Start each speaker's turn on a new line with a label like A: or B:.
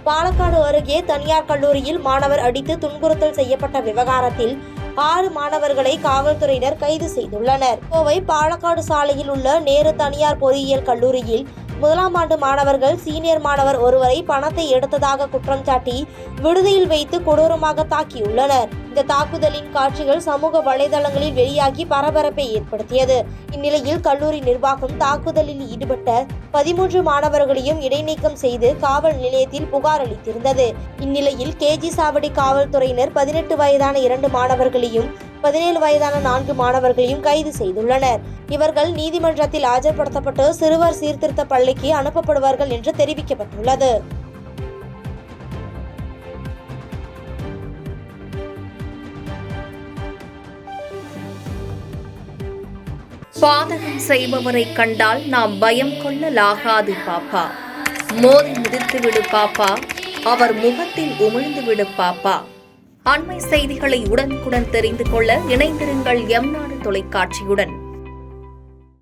A: பாலக்காடு அருகே தனியார் கல்லூரியில் மாணவர் அடித்து துன்புறுத்தல் செய்யப்பட்ட விவகாரத்தில் 6 மாணவர்களை காவல்துறையினர் கைது செய்துள்ளனர். கோவை பாலக்காடு சாலையில் உள்ள நேரு தனியார் பொறியியல் கல்லூரியில் 1ஆம் ஆண்டு மாணவர்கள் சீனியர் மாணவர் ஒருவரை பணத்தை எடுத்ததாக குற்றம் சாட்டி விடுதியில் வைத்து கொடூரமாக தாக்கியுள்ளனர். இந்த தாக்குதலின் காட்சிகள் சமூக வலைதளங்களில் வெளியாகி பரபரப்பை ஏற்படுத்தியது. இந்நிலையில் கல்லூரி நிர்வாகம் தாக்குதலில் ஈடுபட்ட 13 மாணவர்களையும் இடைநீக்கம் செய்து காவல் நிலையத்தில் புகார் அளித்திருந்தது. இந்நிலையில் கேஜி சாவடி காவல்துறையினர் 18 வயதான 2 மாணவர்களையும் 17 வயதான 4 மாணவர்களையும் கைது செய்துள்ளனர். இவர்கள் நீதிமன்றத்தில் ஆஜர்படுத்தப்பட்டு சிறுவர் சீர்திருத்த பள்ளிக்கு அனுப்பப்படுவார்கள் என்று தெரிவிக்கப்பட்டுள்ளது.
B: பாதகம் செய்பவரை கண்டால் நாம் பயம் கொள்ளலாகாது பாப்பா. மோதி மிதித்துவிடு பாப்பா, அவர் முகத்தில் உமிழ்ந்துவிடு பாப்பா. அண்மை செய்திகளை உடனுக்குடன் தெரிந்து கொள்ள இணைந்திருங்கள் எம் நாடு தொலைக்காட்சியுடன்.